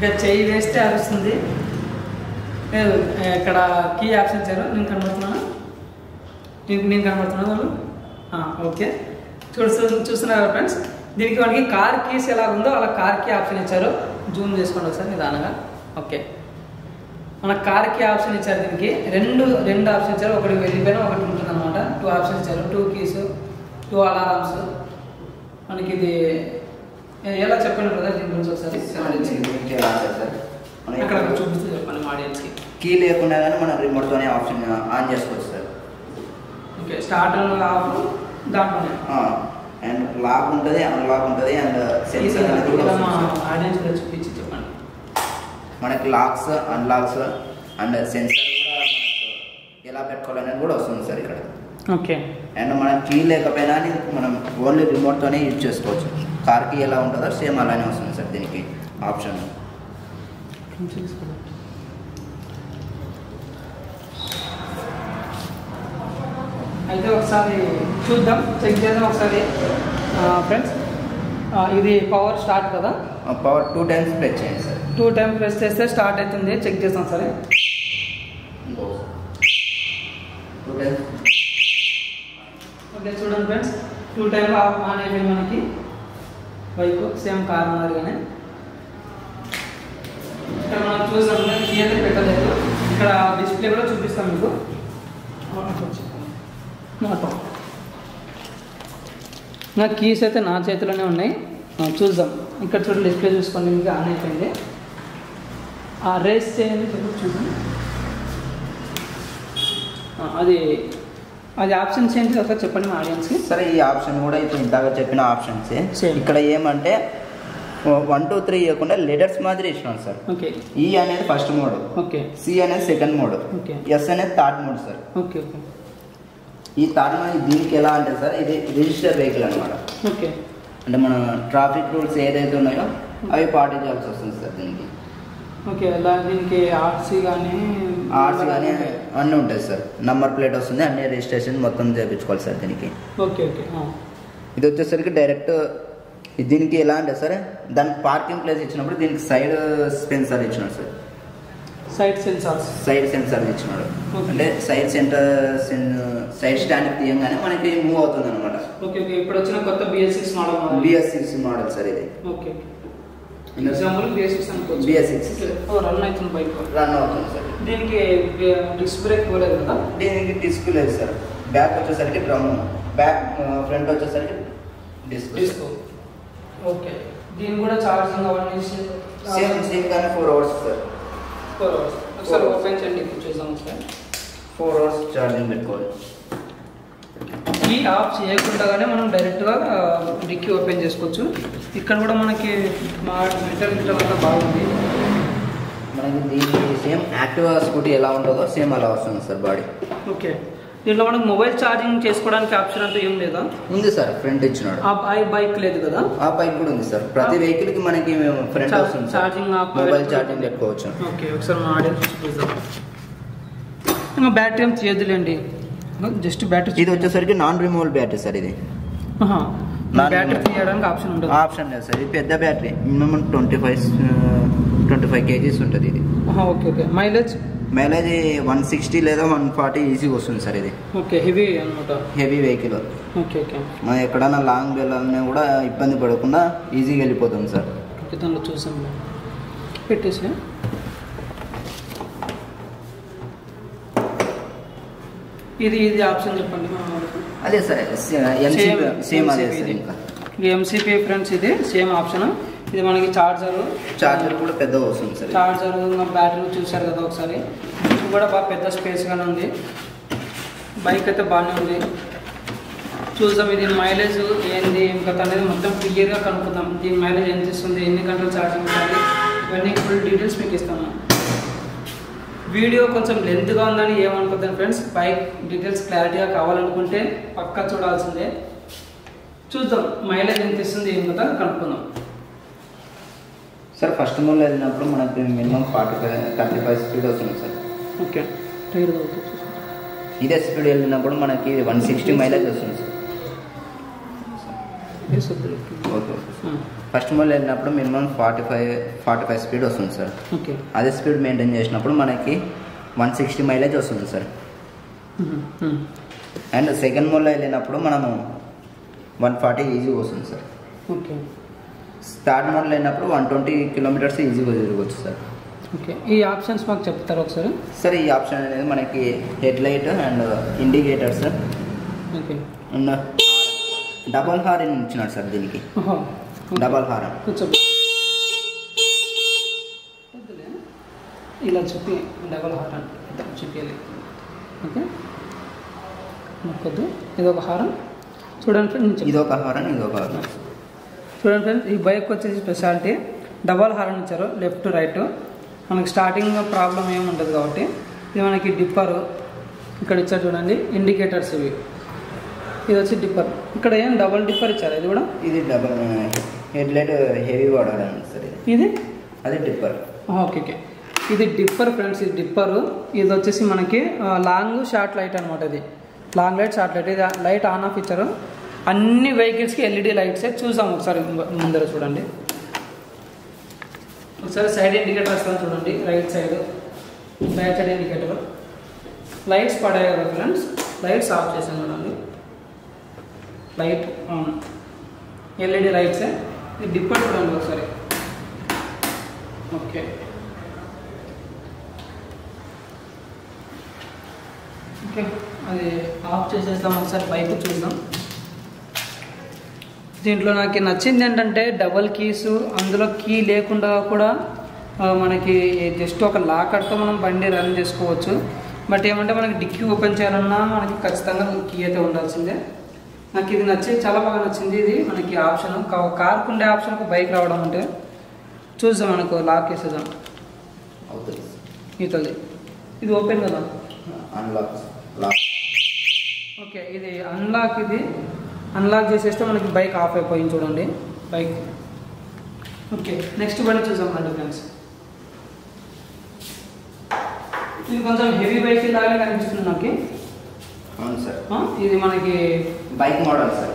ఇంకా చెయ్యి వేస్తే అరుస్తుంది. ఇక్కడ కీ ఆప్షన్ ఇచ్చారు. నేను కనబడుతున్నాను వాళ్ళు. ఓకే, చూస్తున్నారు ఫ్రెండ్స్. దీనికి మనకి కార్ కీస్ ఎలా ఉందో అలా కార్ కీ ఆప్షన్ ఇచ్చారు. జూమ్ చేసుకోండి ఒకసారి నిదానంగా. ఓకే, మన కార్ కీ ఆప్షన్ ఇచ్చారు. దీనికి రెండు ఆప్షన్ ఇచ్చారు. ఒకటి వెళ్ళిపోయినా ఒకటి ఉంటుంది అనమాట. 2 ఆప్షన్ ఇచ్చారు. 2 కీస్, 2 అలారమ్స్. మనకి ఇది ఎలా చెప్పండి బ్రదర్ దీని గురించి ఒకసారి. అక్కడ చూపిస్తూ చెప్పండి మా ఆడియన్స్కి. కీ లేకుండా కానీ మనం రిమోట్తోనే ఆప్షన్ ఆన్ చేసుకోవచ్చు సార్. ఓకే, స్టార్ట్ ఆఫ్ దాంట్లోనే. అండ్ లాక్ ఉంటుంది, అన్లాక్ ఉంటుంది, అండ్ సెన్సర్ అనేది కూడా ఆడియన్స్ కూడా చూపించి చెప్పండి. మనకి లాక్స్, అన్లాక్స్ అండ్ సెన్సర్ కూడా మనకు ఎలా పెట్టుకోవాలనేది కూడా వస్తుంది సార్ ఇక్కడ. ఓకే, అండ్ మనం కీ లేకపోయినా మనం ఓన్లీ రిమోట్తోనే యూజ్ చేసుకోవచ్చు. కార్ కీ ఎలా ఉంటుందో సేమ్ అలానే వస్తుంది సార్ దీనికి ఆప్షన్. అయితే ఒకసారి చూద్దాం, చెక్ చేద్దాం ఒకసారి ఫ్రెండ్స్. ఇది పవర్ స్టార్ట్ కదా, పవర్ 2 టైమ్స్ ప్రెస్ చేయండి సార్. 2 టైమ్స్ ప్రెస్ చేస్తే స్టార్ట్ అవుతుంది. చెక్ చేస్తాం సరే. 2 టైమ్స్. ఓకే చూడండి ఫ్రెండ్స్, 2 టైమ్స్ ఆన్ అయిపోయింది మనకి బైక్. సేమ్ కార్ మాదిరిగానే. ఇక్కడ మనం చూసాం కీ అయితే పెట్టలేదు. ఇక్కడ డిస్ప్లే కూడా చూపిస్తాం మీకు. నా కీస్ అయితే నా చేతిలోనే ఉన్నాయి. చూద్దాం. ఇక్కడ చూడండి, డిస్ప్లే చూసుకోండి. మీకు ఆన్ అయిపోయింది. రేస్ చేయండి చూడండి. అది ఆప్షన్స్ ఏంటి ఒకసారి చెప్పండి మా ఆడియన్స్కి. సరే, ఈ ఆప్షన్ కూడా ఇప్పుడు ఇందాక చెప్పిన ఆప్షన్సే. ఇక్కడ ఏమంటే 1 2 3 ఇవ్వకుండా లెటర్స్ మాదిరి ఇచ్చినాడు సార్. ఓకే, ఈ అనేది ఫస్ట్ మోడ్, ఓకే, సి అనేది సెకండ్ మోడ్, ఓకే, ఎస్ అనేది third mode sir. Okay okay. ఈ థర్డ్ మోడ్ దీనికి ఎలా అంటే సార్, ఇది రిజిస్టర్ వెహికల్ అనమాట. ఓకే, అంటే మన ట్రాఫిక్ రూల్స్ ఏదైతే ఉన్నాయో అవి పాటించాల్సి వస్తుంది సార్ దీనికి. ఓకే, అలా దీనికి ఆర్సీ కానీ అన్నీ ఉంటాయి సార్. నంబర్ ప్లేట్ వస్తుంది, అన్ని రిజిస్ట్రేషన్ మొత్తం చేయించుకోవాలి సార్ దీనికి. Okay okay. ఇది వచ్చేసరికి డైరెక్ట్ దీనికి ఎలా అంటే సార్, దానికి పార్కింగ్ ప్లేస్ ఇచ్చినప్పుడు దీనికి సైడ్ సెన్సార్ ఇచ్చినాడు సార్. సైడ్ సెన్సార్ ఇచ్చినాడు. అంటే సైడ్ స్టాండ్ తీయంగానే మనకి మూవ్ అవుతుంది అనమాట. Okay okay. ఇప్పుడు వచ్చిన కొత్త BS6 మోడల్ సార్ ఇది. ఓకే, ఎగ్జాంపుల్ BS6 అనుకోవచ్చు. BS6 రన్ అవుతుంది బైక్, రన్ అవుతుంది సార్. దీనికి డిస్క్ బ్రేక్ పోలేదు కదా. దీనికి డిస్క్ లేదు సార్. బ్యాక్ వచ్చేసరికి డ్రమ్, బ్యాక్ ఫ్రంట్ వచ్చేసరికి డిస్క్. ఓకే, దీని కూడా ఛార్జింగ్ అవన్నీ సేమ్ కానీ 4 అవర్స్ సార్. 4 అవర్స్. ఒకసారి ఓపెన్ చేయండి, చూద్దాం సార్. 4 అవర్స్ ఛార్జింగ్ పెట్టుకోవాలి. ఈ ఆఫ్ చేయకుండానే మనం డైరెక్ట్గా డిక్కీ ఓపెన్ చేసుకోవచ్చు. ఇక్కడ కూడా మనకి మెటల్ అంతా బాగుంది. మనకి దీనికి సేమ్ యాక్టివా స్కూటీ ఎలా ఉంటుందో సేమ్ అలా వస్తుంది సార్ బాడీ. ఓకే, దీంట్లో మనకు మొబైల్ ఛార్జింగ్ చేసుకోవడానికి ఆప్షన్ అంతా ఏం లేదా? ఉంది సార్, ఫ్రంట్ ఇచ్చినాడు. ఆ బైక్ లేదు కదా? ఆ బైక్ కూడా ఉంది సార్. ప్రతి వెహికల్ కి మనకి ఫ్రంట్ వస్తుంది ఛార్జింగ్, మొబైల్ ఛార్జింగ్ పెట్టుకోవచ్చు. ఓకే, ఒకసారి మా ఆడియన్స్ చూద్దాం. బ్యాటరీ ఏం చేయదులేండి, జస్ట్ బ్యాటరీ. ఇది వచ్చేసరికి నాన్ రిమూవల్ బ్యాటరీ సార్. ఇది బ్యాటరీ తీయడానికి ఆప్షన్ ఉంటుంది? ఆప్షన్ లేదు సార్. ఇది పెద్ద బ్యాటరీ, మినిమం 25 kgs ఉంటుంది ఇది. Okay okay. మైలేజ్ 160 లేదా 140 ఈజీగా వస్తుంది సార్ ఇది. ఓకే, హెవీ అనమాట. Heavy vehicle. Okay okay. మనం ఎక్కడైనా లాంగ్ వెళ్ళాలన్నా కూడా ఇబ్బంది పడకుండా ఈజీగా వెళ్ళిపోతుంది సార్. దాంట్లో చూసాం, పెట్టేసి ఇది ఆప్షన్ చెప్పండి. అదే సార్, సేమ్ అదే సార్. ఇంకా MCP ఫ్రెండ్స్, ఇది సేమ్ ఆప్షన్. ఇది మనకి చార్జర్ కూడా పెద్దగా వస్తుంది సార్. చార్జర్, బ్యాటరీ చూసారు కదా ఒకసారి. ఇది కూడా బాగా పెద్ద స్పేస్గానే ఉంది. బైక్ అయితే బాగానే ఉంది. చూద్దాం ఇది మైలేజ్ ఏంది ఏం కథ అనేది మొత్తం క్లియర్గా కనుక్కుందాం. దీని మైలేజ్ ఎంత ఇస్తుంది, ఎన్ని గంటలు ఛార్జింగ్ ఉండాలి, ఇవన్నీ ఫుల్ డీటెయిల్స్ మీకు ఇస్తాము. వీడియో కొంచెం లెంత్గా ఉందని ఏమనుకుంటాను ఫ్రెండ్స్. బైక్ డీటెయిల్స్ క్లారిటీగా కావాలనుకుంటే పక్కా చూడాల్సిందే. చూద్దాం మైలేజ్ ఎంత ఇస్తుంది ఏం కదా కనుక్కుందాం సార్. ఫస్ట్ మోడ్లో వెళ్ళినప్పుడు మనకి మినిమం 35 స్పీడ్ వస్తుంది సార్. ఓకే, ఇదే స్పీడ్ వెళ్ళినప్పుడు మనకి 160 మైలేజ్ వస్తుంది సార్. ఓకే ఫస్ట్ మోడ్లో వెళ్ళినప్పుడు మినిమం 45 స్పీడ్ వస్తుంది సార్. ఓకే అదే స్పీడ్ మెయింటైన్ చేసినప్పుడు మనకి 160 మైలేజ్ వస్తుంది సార్. అండ్ సెకండ్ మోడ్లో వెళ్ళినప్పుడు మనము 140 ఈజీగా వస్తుంది సార్. ఓకే థర్డ్ మోడ్లో వెళ్ళినప్పుడు 120 కిలోమీటర్స్ ఈజీగా తిరగవచ్చు సార్. ఓకే ఈ ఆప్షన్స్ మాకు చెప్తారా ఒకసారి? సార్ ఈ ఆప్షన్ అనేది మనకి head light and indicators okay and double horn ఇచ్చినాడు సార్ దీనికి. డబల్ హారన్ ఇలా చెప్పి డబల్ హారన్ చెప్పాలి. ఓకే కొద్ది ఇదొక హారన్ చూడండి ఫ్రెండ్స్, ఇదొక హారన్ ఇదొక హారన్. చూడండి ఫ్రెండ్స్ ఈ బైక్ వచ్చేసి స్పెషాలిటీ డబల్ హారన్ ఇచ్చారు లెఫ్ట్ రైట్. మనకి స్టార్టింగ్ ప్రాబ్లం ఏమి ఉంటుంది కాబట్టి ఇది మనకి డిప్పరు ఇక్కడ ఇచ్చారు చూడండి, ఇండికేటర్స్ ఇవి. ఇది వచ్చి డిప్పర్, ఇక్కడ ఏం డబల్ డిప్పర్ ఇచ్చారు. ఇది కూడా ఇది డబల్ హెడ్ లైట్ హెవీ వాడడానికి సార్. ఇది అదే డిప్పర్. ఓకే ఓకే ఇది డిప్పర్ ఫ్రెండ్స్, ఇది డిప్పరు. ఇది వచ్చేసి మనకి లాంగ్ షార్ట్ లైట్ అనమాట. ఇది లాంగ్ లైట్ షార్ట్ లైట్. ఇది లైట్ ఆన్ ఆఫ్ ఇచ్చారు. అన్ని వెహికల్స్కి ఎల్ఈడి లైట్సే. చూసాం ఒకసారి ముందర చూడండి. ఒకసారి సైడ్ ఇండికేటర్ వస్తాను చూడండి, రైట్ సైడ్ ఇండికేటర్. లైట్స్ పడాయి కదా ఫ్రెండ్స్, లైట్స్ ఆఫ్ చేసాను చూడండి. లైట్ ఆన్, ఎల్ఈడి లైట్సే. ఇది డిప్పర్ చూడండి ఒకసారి. ఓకే ఓకే అది ఆఫ్ చేసేస్తాం. ఒకసారి బైక్ చూద్దాం. దీంట్లో నాకు నచ్చింది ఏంటంటే డబల్ కీస్, అందులో కీ లేకుండా కూడా మనకి జస్ట్ ఒక లాకర్తో మనం బండి రన్ చేసుకోవచ్చు. బట్ ఏమంటే మనకి డిక్కీ ఓపెన్ చేయాలన్నా మనకి ఖచ్చితంగా కీ అయితే ఉండాల్సిందే. నాకు ఇది నచ్చి చాలా బాగా నచ్చింది. ఇది మనకి ఆప్షన్, కార్కు ఉండే ఆప్షన్ ఒక బైక్ రావడం అంటే చూద్దాం. మనకు లాక్ వేసేద్దాం అవుతుంది అవుతుంది. ఇది ఓపెన్ కదా, అన్లాక్. ఓకే ఇది అన్లాక్. ఇది అన్లాక్ చేసేస్తే మనకి బైక్ ఆఫ్ అయిపోయింది చూడండి బైక్. ఓకే నెక్స్ట్ బండి చూసాం రండి ఫ్రెండ్స్. ఇది కొంచెం హెవీ బైక్ లాగా కనిపిస్తుంది నాకు. అవును సార్, ఇది మనకి బైక్ మోడల్ సార్.